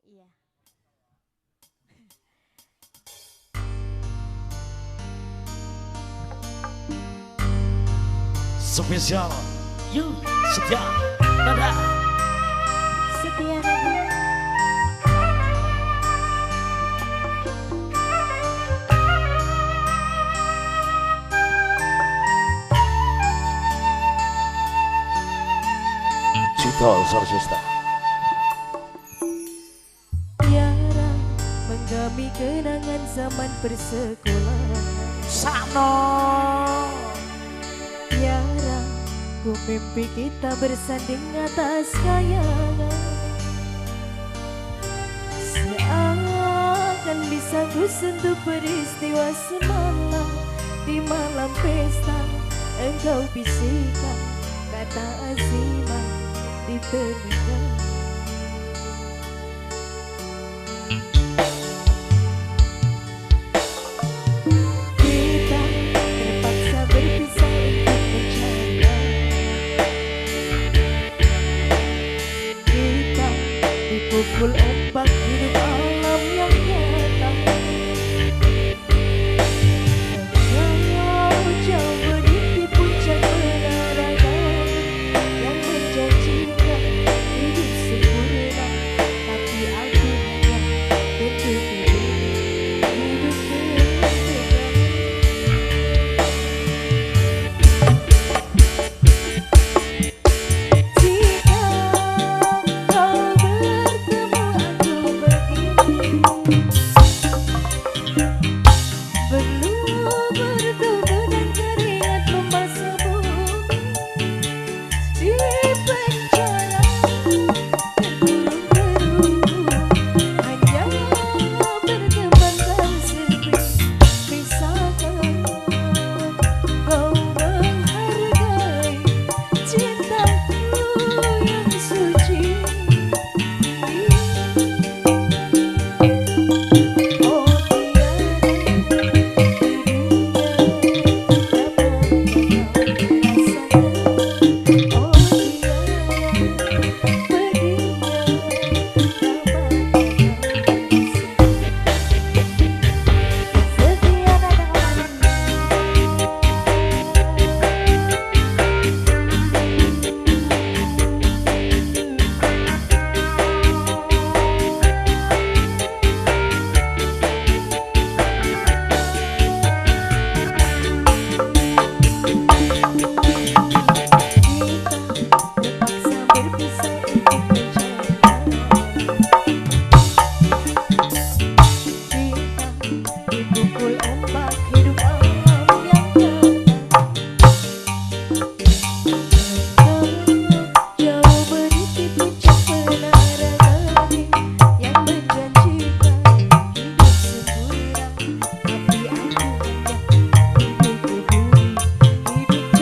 Iya. Spesial yuk setia nada Setia nada. Cito Sarjesta Tiara menggami kenangan zaman persekolahan. Sano Tiara, ku mimpi kita bersanding atas kayangan. Seakan bisa ku sentuh peristiwa semalam. Di malam pesta engkau bisikan kata azimah di telinga. Kita terpaksa berpisah untuk menjaga. Kita dipukul ombak hidup alam yang nyata. Engkau jauh berdiri puncak penerangan yang menjanjikan hidup sempurna, tapi aku hanya bentuk hidup tertegang. Jika kau bertemu aku begini, berluber tubuh dan keringat membasah bumi. Di penjara terkurung terunggu, hanya berteman dan sepi. Bisakah kau menghargai cintaku yang suci? Oh tiada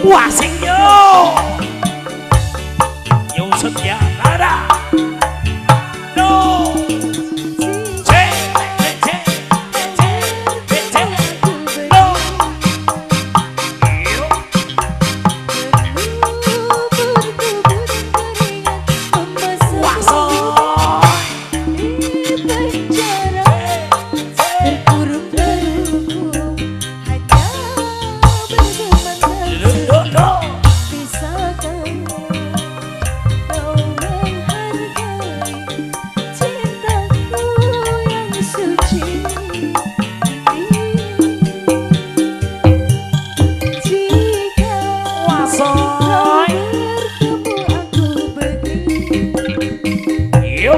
wah sing yo setia nada no no yo wah yo